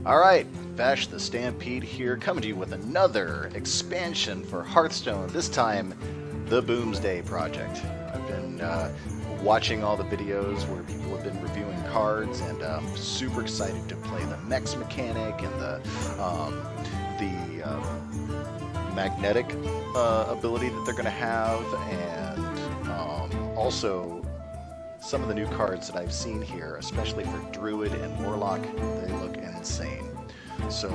Alright, Vashh the Stampede here, coming to you with another expansion for Hearthstone, this time the Boomsday Project. I've been watching all the videos where people have been reviewing cards, and I'm super excited to play the mechs mechanic and the magnetic ability that they're going to have, and also some of the new cards that I've seen here, especially for Druid and Warlock. They look insane. So,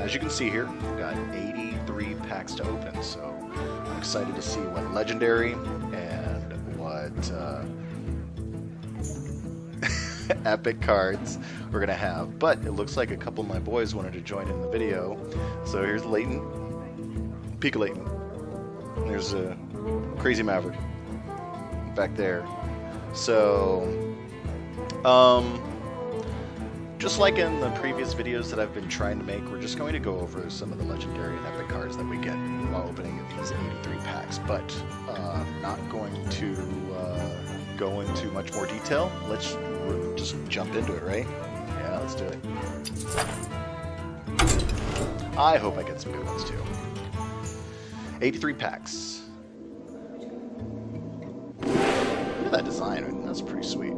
as you can see here, we've got 83 packs to open, so I'm excited to see what Legendary and what epic cards we're going to have. But it looks like a couple of my boys wanted to join in the video. So here's Layton, PikaLayton. There's a Crazy Maverick back there. So, just like in the previous videos that I've been trying to make, we're just going to go over some of the legendary and epic cards that we get while opening these 83 packs, but not going to go into much more detail. Let's just jump into it, right? Yeah, let's do it. I hope I get some good ones too. 83 packs. Look at that design, that's pretty sweet.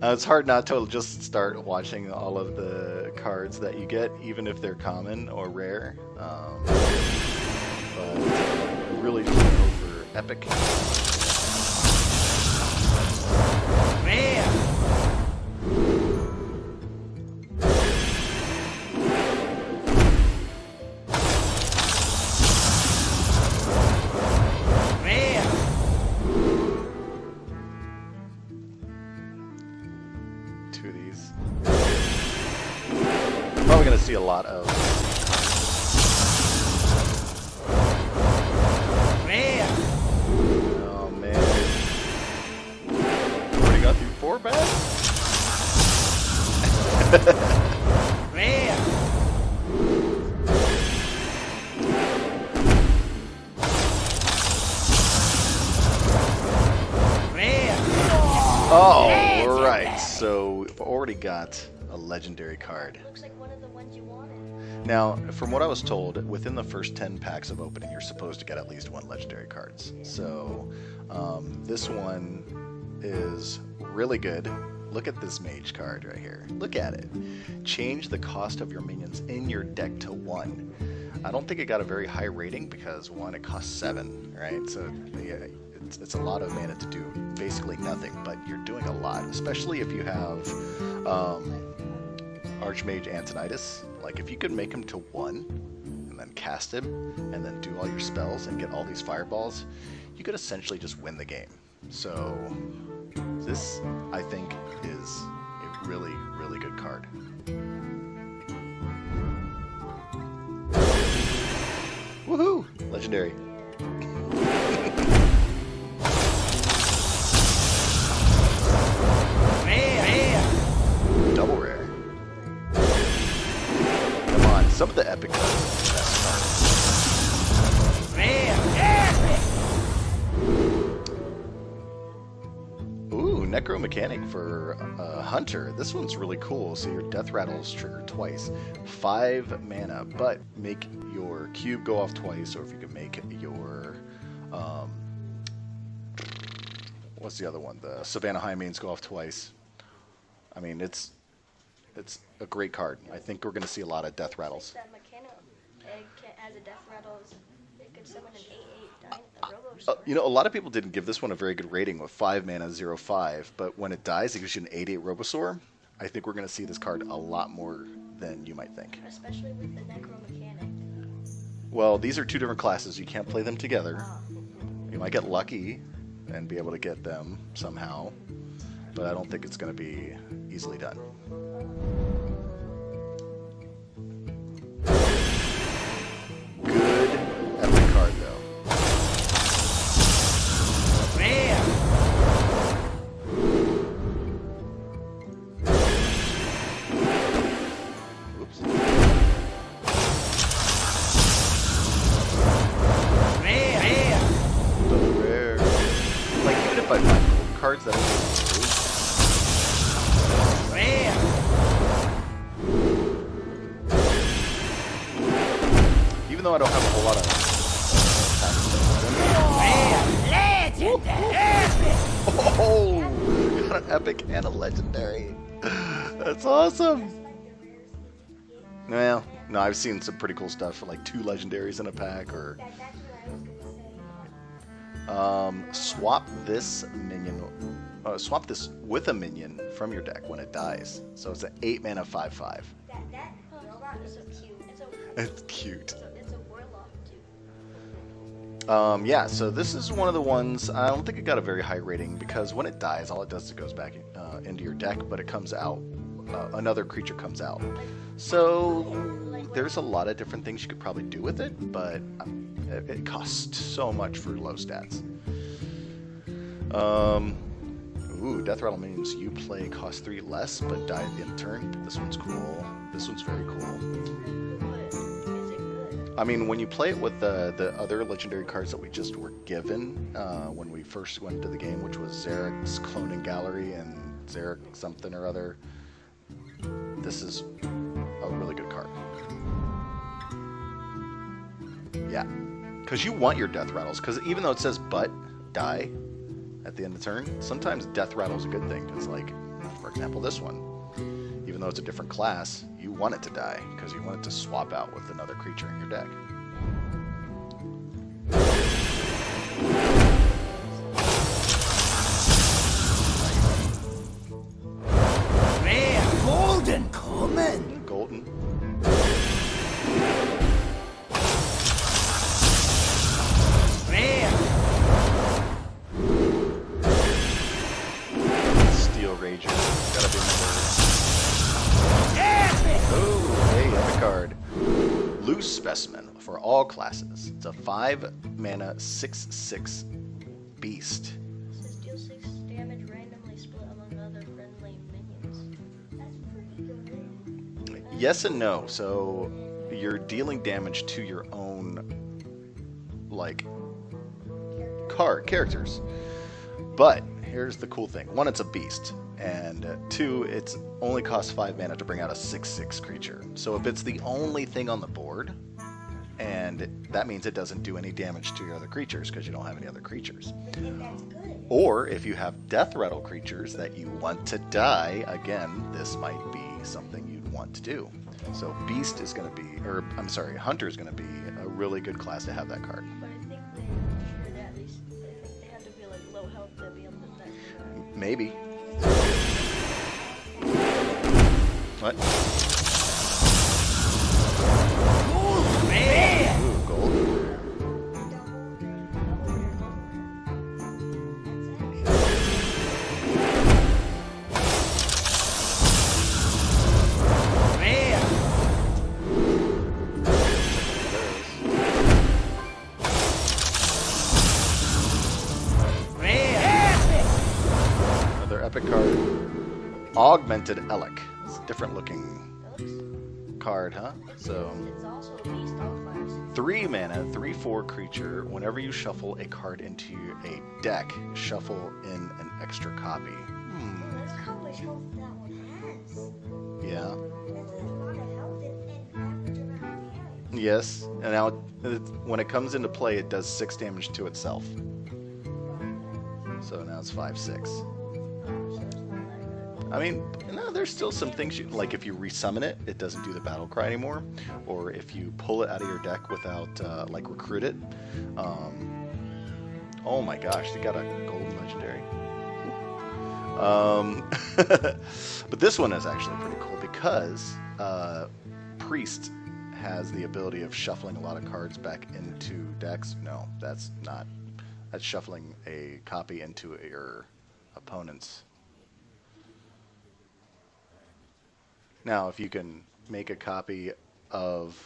It's hard not to just start watching all of the cards that you get, even if they're common or rare. But really just go for epic. Two of these. Probably going to see a lot of. Oh man. Already got through 4 bags? Oh, right. So we've already got a legendary card. Looks like one of the ones you wanted. Now, from what I was told, within the first 10 packs of opening, you're supposed to get at least 1 legendary cards. So this one is really good. Look at this mage card right here. Look at it. Change the cost of your minions in your deck to 1. I don't think it got a very high rating because 1, it costs 7, right? So yeah, it's a lot of mana to do basically nothing, but you're doing a lot, especially if you have Archmage Antonidas. Like, if you could make him to 1 and then cast him and then do all your spells and get all these fireballs, you could essentially just win the game. So this, I think, is a really, really good card. Woohoo! Legendary. Double rare. Come on, some of the epic cards are the best cards. Ooh, Necro Mechanic for Hunter. This one's really cool. So your Death Rattle is triggered twice. 5 mana, but make your cube go off twice, or if you can make your what's the other one? The Savannah Hymenes go off twice. I mean, it's a great card. I think we're going to see a lot of Death Rattles. That Mechano as a Death Rattle, it could summon an 8/8 Robo. You know, a lot of people didn't give this one a very good rating with 5 mana, 0/5, but when it dies, it gives you an 8/8 Robosaur. I think we're going to see this card a lot more than you might think. Especially with the Necro Mechanic. Well, these are 2 different classes. You can't play them together. You might get lucky and be able to get them somehow, but I don't think it's going to be easily done. Good epic card, though. Oops. cards that only even though I don't have a whole lot of oh, got an epic and a legendary. That's awesome. Well, no, I've seen some pretty cool stuff for like 2 legendaries in a pack, or swap this minion. Swap this with a minion from your deck when it dies. So it's an 8 mana 5/5. That robot is so cute. It's cute. It's a warlock too. Yeah, so this is one of the ones, I don't think it got a very high rating because when it dies, all it does is it goes back into your deck, but it comes out, another creature comes out. So there's a lot of different things you could probably do with it, but it costs so much for low stats. Ooh, Death Rattle means you play cost 3 less, but die at the end of turn. This one's cool. This one's very cool. But is it good? I mean, when you play it with the other legendary cards that we just were given when we first went into the game, which was Zarek's Cloning Gallery and Zarek something or other, this is a really good card. Yeah, because you want your Death Rattles, because even though it says but, die at the end of the turn, sometimes Death Rattle is a good thing, because like, for example, this one, even though it's a different class, you want it to die, because you want it to swap out with another creature in your deck. Golden coming. Golden. Steel Rager. Gotta be another. Oh, hey, epic card. Loose Specimen for all classes. It's a 5 mana 6/6 beast. It says deal 6 damage randomly split among other friendly minions. That's pretty good. Yes and no. So you're dealing damage to your own, like, characters. But here's the cool thing. 1, it's a beast. And 2, it's only costs 5 mana to bring out a 6/6 creature. So if it's the only thing on the board, and that means it doesn't do any damage to your other creatures because you don't have any other creatures. And that's good. Or if you have Death Rattle creatures that you want to die, again, this might be something you'd want to do. So Beast is going to be, or I'm sorry, Hunter is going to be a really good class to have that card. But I think they should at least, I think they have to be like low health to be able to die. Maybe. What? Ooh, gold. Another epic card. Augmented Elec. It's a different looking card, huh? So It's also a beast on class. 3 mana, 3/4 creature. Whenever you shuffle a card into a deck, shuffle in an extra copy. That's how much health that one has. Yeah. That's a lot of health and average amount of damage. Yes. And now, when it comes into play, it does 6 damage to itself. So now it's 5/6. So it's not that good. I mean, no, there's still some things you like. If you resummon it, it doesn't do the battle cry anymore. Or if you pull it out of your deck without like recruit it. Oh my gosh, they got a golden legendary. But this one is actually pretty cool because Priest has the ability of shuffling a lot of cards back into decks. No, that's not. That's shuffling a copy into your opponent's. Now, if you can make a copy of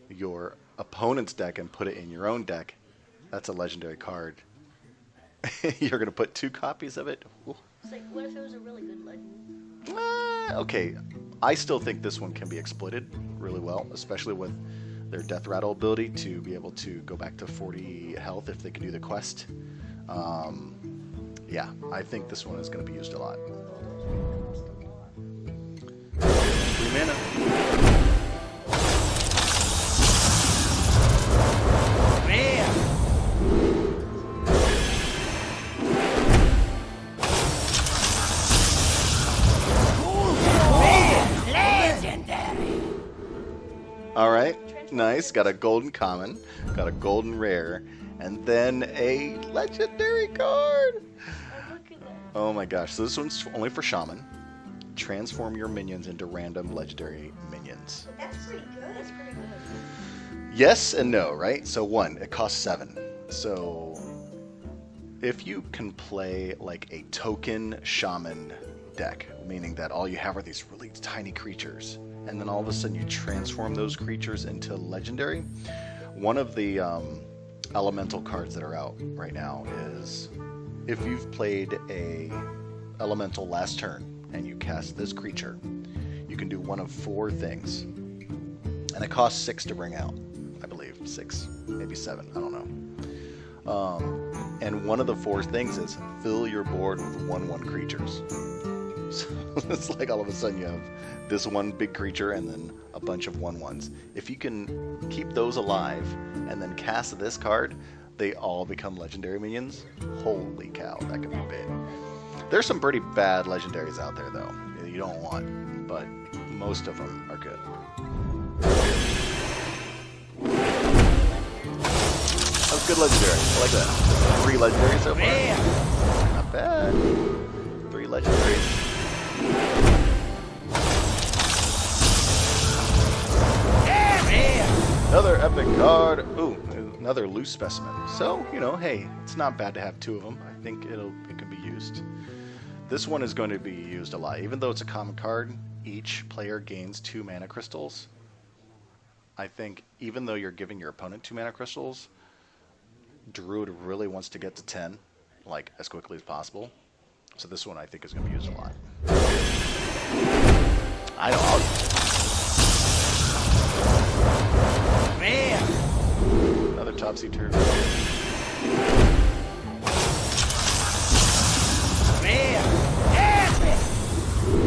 your opponent's deck and put it in your own deck, that's a legendary card. You're going to put 2 copies of it? Ooh. It's like, what if it was a really good legend? Okay, I still think this one can be exploited really well, especially with their Death Rattle ability to be able to go back to 40 health if they can do the quest. Yeah, I think this one is going to be used a lot. Cost a lot. 3 mana. Legendary. All right, nice. Got a golden common, got a golden rare, and then a legendary card. Oh, look at that. Oh my gosh, so this one's only for Shaman. Transform your minions into random legendary minions. But that's pretty good. That's pretty good. Yes and no, right? So one, it costs 7. So if you can play like a token Shaman deck, meaning that all you have are these really tiny creatures, and then all of a sudden you transform those creatures into legendary, one of the elemental cards that are out right now is if you've played a elemental last turn and you cast this creature, you can do one of 4 things, and it costs 6 to bring out. I believe 6, maybe 7, I don't know. And one of the 4 things is fill your board with 1/1 creatures. So it's like all of a sudden you have this one big creature and then a bunch of 1/1s. If you can keep those alive and then cast this card, they all become legendary minions. Holy cow, that could be big. There's some pretty bad legendaries out there though, you don't want, but most of them are good. That was good legendary. I like that. 3 legendaries so far. Not bad. 3 legendaries. Another epic card. Ooh, another loose specimen. So, you know, hey, it's not bad to have 2 of them. I think it can be used. This one is going to be used a lot. Even though it's a common card, each player gains 2 mana crystals. I think even though you're giving your opponent 2 mana crystals, Druid really wants to get to 10, like, as quickly as possible. So this one I think is going to be used a lot. I know, I'll use it. Another topsy-turvy.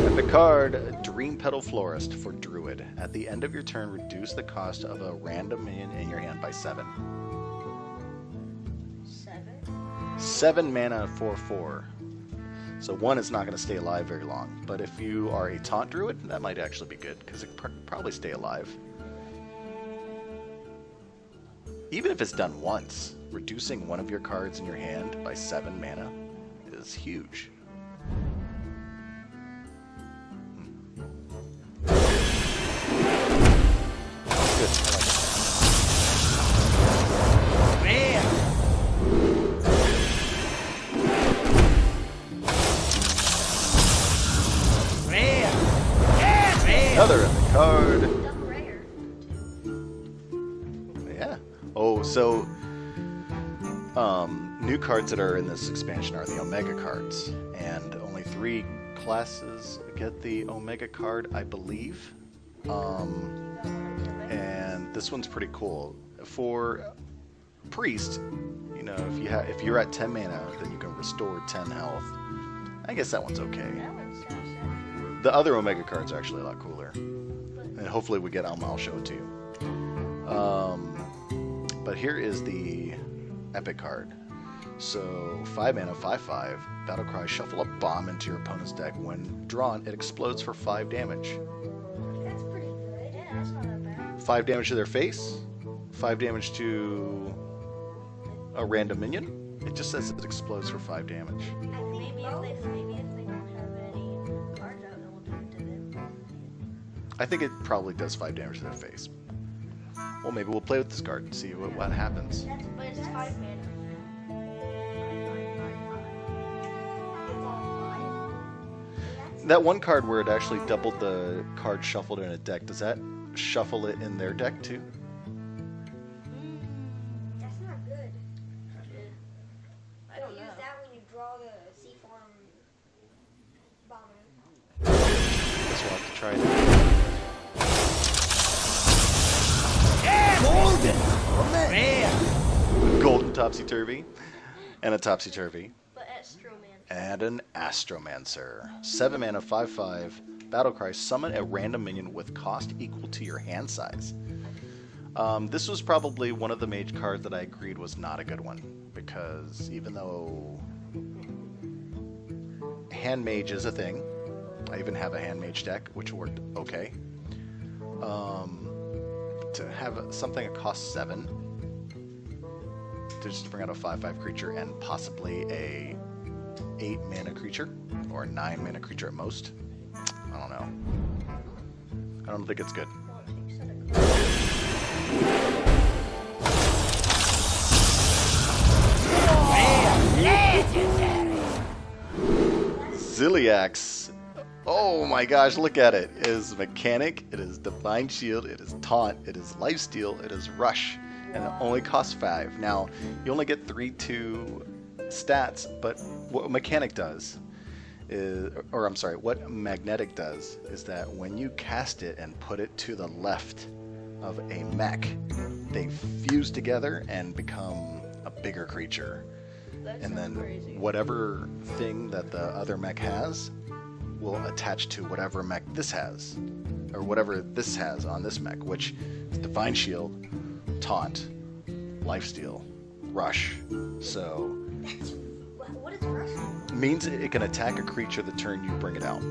Epic card, Dream Petal Florist for Druid. At the end of your turn, reduce the cost of a random minion in your hand by 7. 7 mana for 4. So 1 is not going to stay alive very long. But if you are a taunt druid, that might actually be good because it can probably stay alive. Even if it's done once, reducing one of your cards in your hand by 7 mana is huge. Good. I like it. Another epic card. Double rare. Yeah. Oh, so new cards that are in this expansion are the Omega cards, and only 3 classes get the Omega card, I believe. And this one's pretty cool. For Priest, you know, if you're at 10 mana, then you can restore 10 health. I guess that one's okay. That one's so sad. The other Omega cards are actually a lot cooler. And hopefully we get I'll show it to you. But here is the epic card. So 5 mana, 5/5, Battlecry, shuffle a bomb into your opponent's deck. When drawn, it explodes for 5 damage. That's pretty good. Yeah, that's not that bad. 5 damage to their face, 5 damage to a random minion. It just says it explodes for 5 damage. Maybe if they don't have any cards out, it will do it to them. I think it probably does 5 damage to their face. Well, maybe we'll play with this card and see what happens. But it's 5 mana. That one card where it actually doubled the card shuffled in a deck, does that shuffle it in their deck too? That's not good. I don't Use know. that when you draw the C-form bomber. Guess we'll have to try it. Golden. Golden Topsy-Turvy and a Topsy-Turvy. But Astro Man. And an Astromancer. 7 mana, 5/5. Battlecry. Summon a random minion with cost equal to your hand size. This was probably one of the mage cards that I agreed was not a good one. Because even though hand mage is a thing, I even have a hand mage deck, which worked okay. To have something that costs 7 to just bring out a 5/5 creature and possibly a 8 mana creature or a 9 mana creature at most. I don't know. I don't think it's good. Legendary. Ziliax. Oh my gosh, look at it. It is Mechanic, it is Divine Shield, it is Taunt, it is Lifesteal, it is Rush, and it only costs 5. Now, you only get 3/2 stats, but what Mechanic does is, or I'm sorry, what Magnetic does is that when you cast it and put it to the left of a mech, they fuse together and become a bigger creature. And then whatever thing that the other mech has will attach to whatever mech this has, or whatever this has on this mech, which is Divine Shield, Taunt, Lifesteal, Rush. So What is Rush? means it can attack a creature the turn you bring it out.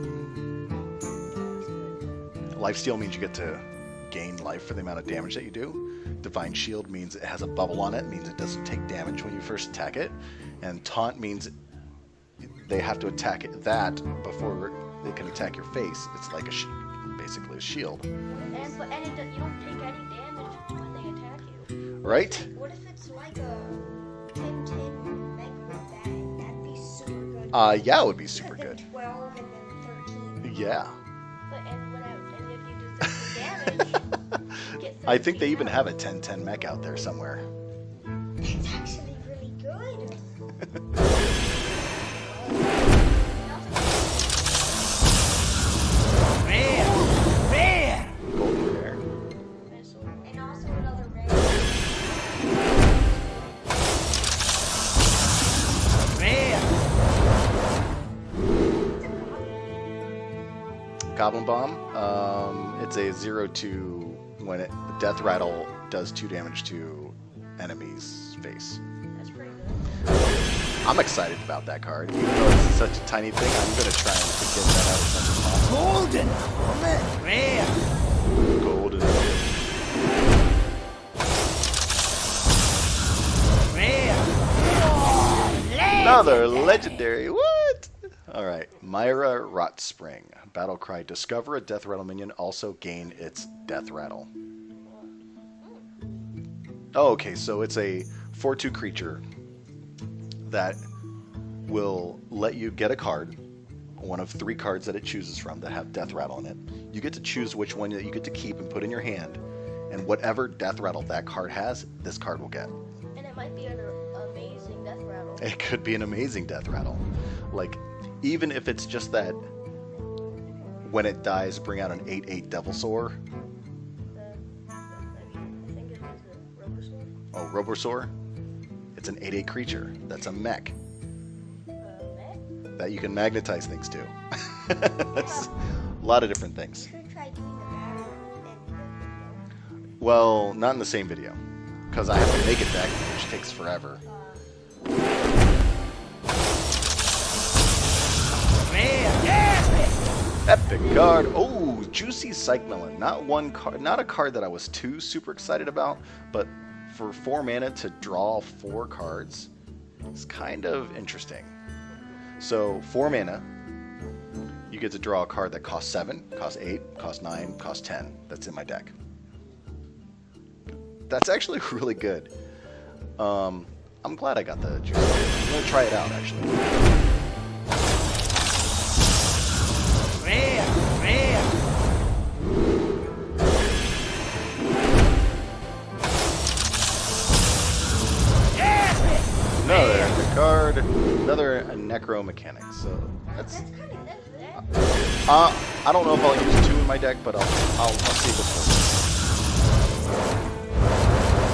Lifesteal means you get to gain life for the amount of damage that you do. Divine Shield means it has a bubble on it, means it doesn't take damage when you first attack it. And Taunt means they have to attack that before they can attack your face. It's like basically a shield. You don't take any damage when they attack you. Right? What if it's like a 10-10 mech with that? That'd be super good. Yeah, it would be super Then good. 12 and then 13. Yeah. But and if you do 30 damage, you get I think they 13 even out. have a 10-10 mech out there somewhere. It's actually really good. Rare. Golden Bear. And also another red. Rare. Goblin Bomb. It's a 0/2 when Death Rattle does 2 damage to enemies' face. That's pretty good. I'm excited about that card. Even though it's such a tiny thing, I'm going to try and get that out as much as possible. Golden. Rare. Golden. Rare. Another legendary. What? All right. Myra Rot Spring. Battle Cry. Discover a Death Rattle minion. Also gain its Death Rattle. Oh, okay. So it's a 4/2 creature that will let you get a card, one of 3 cards that it chooses from that have Death Rattle in it. You get to choose which one that you get to keep and put in your hand, and whatever Death Rattle that card has, this card will get. And it might be an amazing death rattle. It could be an amazing Death Rattle. Like, even if it's just that when it dies, bring out an 8/8 Devil Soar. I think it is a rubber sword. Oh, Robosaur. It's an 8/8 creature. That's a mech Mech? that you can magnetize things to. That's a lot of different things. You should try doing the battle and Well, not in the same video, because I have to make a deck, which takes forever. Epic card. Oh, Juicy Psych Melon. Not one card, not a card that I was too super excited about, but for 4 mana to draw 4 cards is kind of interesting. So 4 mana, you get to draw a card that costs 7, costs 8, costs 9, costs 10. That's in my deck. That's actually really good. I'm glad I got the Juicy. I'm gonna try it out actually. Rare. Another card, another Necro Mechanic. So that's. that's kind of I don't know if I'll use 2 in my deck, but I'll see this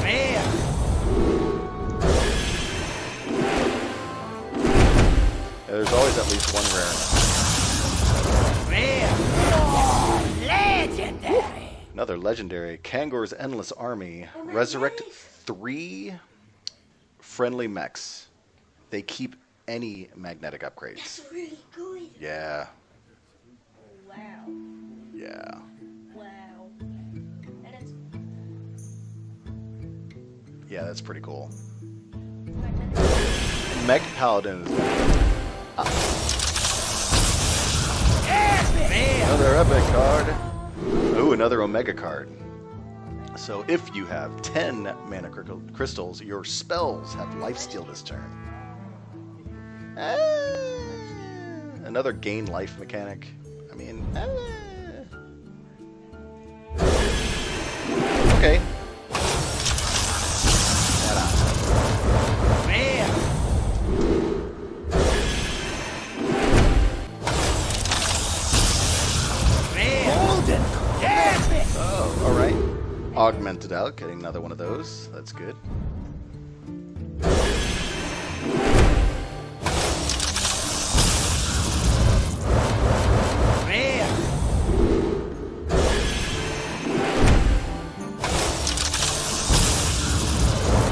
Rare. one. There's at least one rare. Rare. Legendary. Another legendary. Kangor's Endless Army. Resurrect 3 friendly mechs. They keep any magnetic upgrades. That's really good. Yeah. Wow. Yeah. Wow. And it's Yeah, that's pretty cool. magnetic. Mech Paladin is another epic card. Ooh, another Omega card. So if you have 10 mana crystals, your spells have lifesteal this turn. Another gain life mechanic. I mean, okay. Rare. Rare. Golden. Epic. Oh, all right. Augmented out, getting another one of those. That's good. Rare.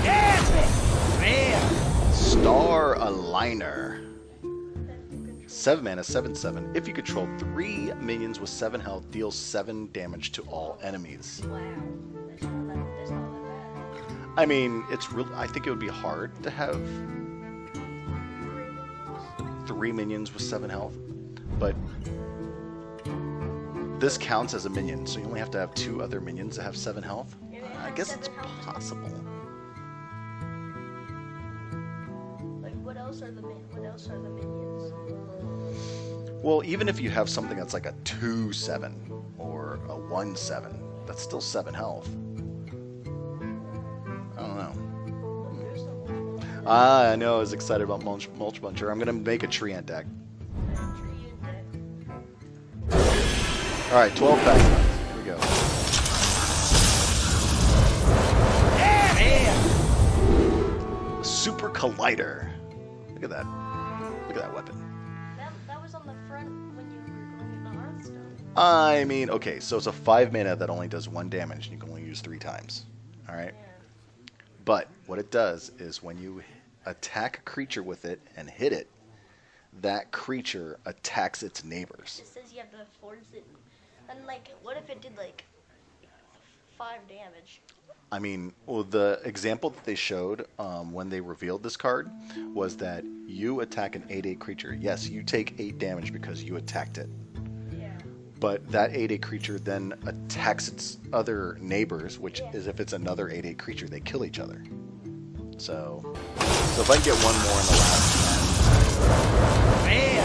Epic. Rare. Star Aligner. 7 mana, 7/7. If you control 3 minions with 7 health, deals 7 damage to all enemies. Wow. That's not that bad. I mean, it's real. I think it would be hard to have 3 minions with 7 health, but this counts as a minion, so you only have to have 2 other minions that have 7 health. Yeah, they I have guess it's 7 health. possible. Like, what else are the minions? Well, even if you have something that's like a 2/7 or a 1/7, that's still 7 health. I don't know. There's some I know. I was excited about Mulch Buncher. I'm gonna make a tree ant deck. tree in deck. All right, 12 packs left. Here we go. Rare. Super Collider. Look at that. Look at that weapon. That was on the front when you were going into Hearthstone. I mean, okay, so it's a 5 mana that only does 1 damage, and you can only use 3 times. All right. Yeah. But what it does is when you attack a creature with it and hit it, that creature attacks its neighbors. It says you have to force it. And like, what if it did like 5 damage? I mean, well, the example that they showed when they revealed this card was that you attack an 8/8 creature. Yes, you take 8 damage because you attacked it. Yeah. But that 8/8 creature then attacks its other neighbors, which is if it's another 8/8 creature, they kill each other. So if I can get one more in the last Rare.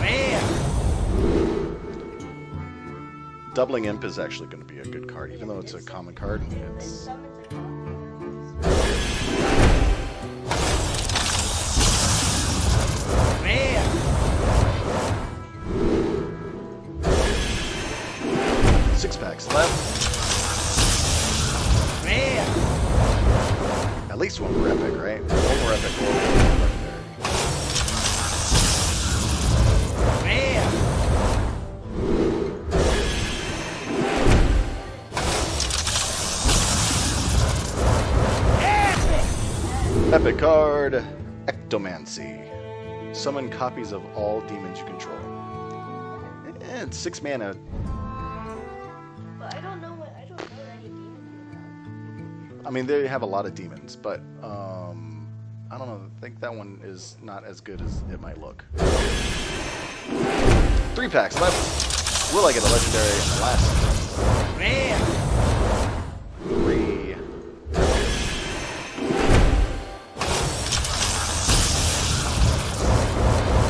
Rare. Doubling Imp is actually going to be a good card, even though it's a common card. It It's, summons a copy. Rare. 6 packs left. Rare. At least one more epic, right? One more epic. Or one more legendary. Rare. Epic. Epic card, Ectomancy. Summon copies of all demons you control. And 6 mana. But I don't know any demons you have. I mean, they have a lot of demons, but I don't know. I think that one is not as good as it might look. 3 packs left. Will I get a legendary in the last Rare. 3?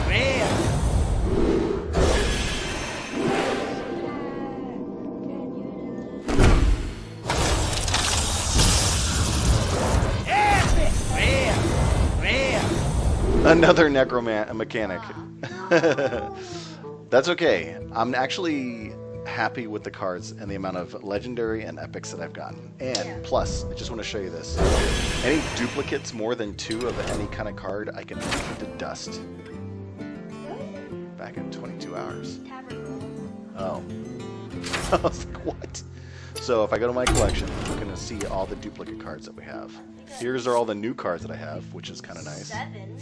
Rare. Epic. Rare. Rare. Another necromant mechanic. That's okay. I'm actually happy with the cards and the amount of legendary and epics that I've gotten. And Yeah. plus, I just want to show you this. Any duplicates more than 2 of any kind of card, I can turn to dust. Back in 22 hours. Tavern Oh. I was like, what? So if I go to my collection, I'm going to see all the duplicate cards that we have. Here's all the new cards that I have, which is kind of nice. 7 in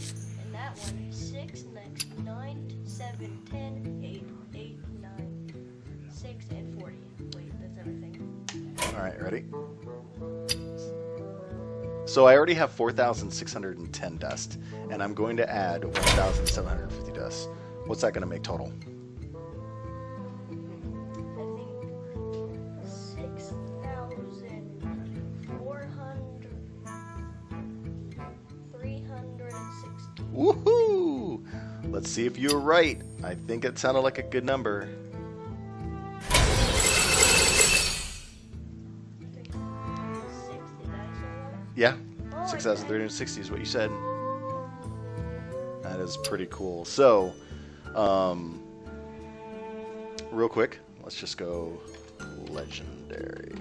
that one. 6 next. 9, 7, 10, 8, 8, 9, 6, and 40. Wait, that's everything. All right, ready? So I already have 4,610 dust, and I'm going to add 1,750 dust. What's that going to make total? I think 6,400, 360. Woohoo! Let's see if you were right. I think it sounded like a good number. 60, did I say that? Yeah, Oh, 6,360 is what you said. That is pretty cool. So, real quick, let's just go legendary.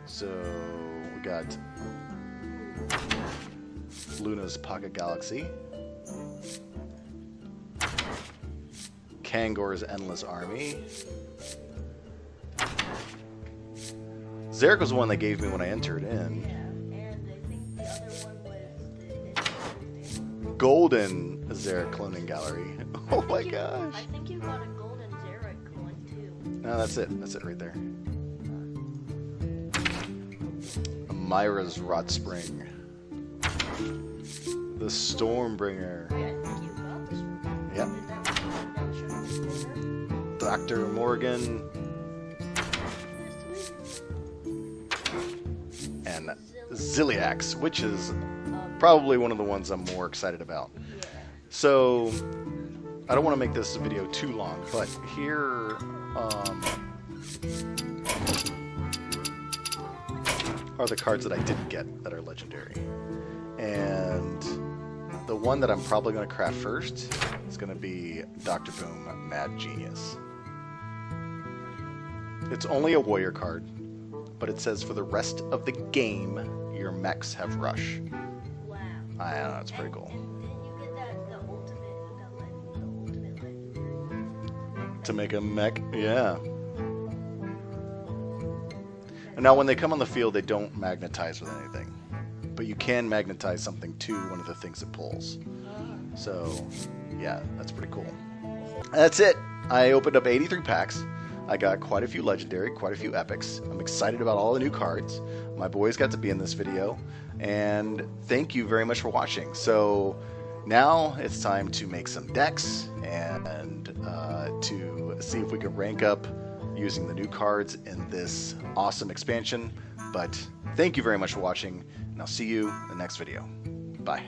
So we got Luna's Pocket Galaxy, Kangor's Endless Army. Zarek was the one they gave me when I entered in. Yeah, and I think the other one was the Golden Zarek Cloning Gallery. Oh my I gosh. think you got a golden Zarek coin too. No, that's it. That's it right there. Myra's Rot Spring. The Stormbringer. Yeah, I think you got this one. Yep. That was your corner. Dr. Morgan. And Ziliax, which is probably one of the ones I'm more excited about. Yeah. So, I don't want to make this video too long, but here are the cards that I didn't get that are legendary. And the one that I'm probably going to craft first is going to be Dr. Boom Mad Genius. It's only a warrior card, but it says for the rest of the game, your mechs have rush. Wow. I don't know, it's pretty cool. And then you get the ultimate legendary. To make a mech, yeah. And now when they come on the field, they don't magnetize with anything. But you can magnetize something to one of the things it pulls. So, yeah, that's pretty cool. That's it. I opened up 83 packs. I got quite a few legendary, quite a few epics. I'm excited about all the new cards. My boys got to be in this video. And thank you very much for watching. So now it's time to make some decks and to see if we can rank up using the new cards in this awesome expansion. But thank you very much for watching, and I'll see you in the next video. Bye.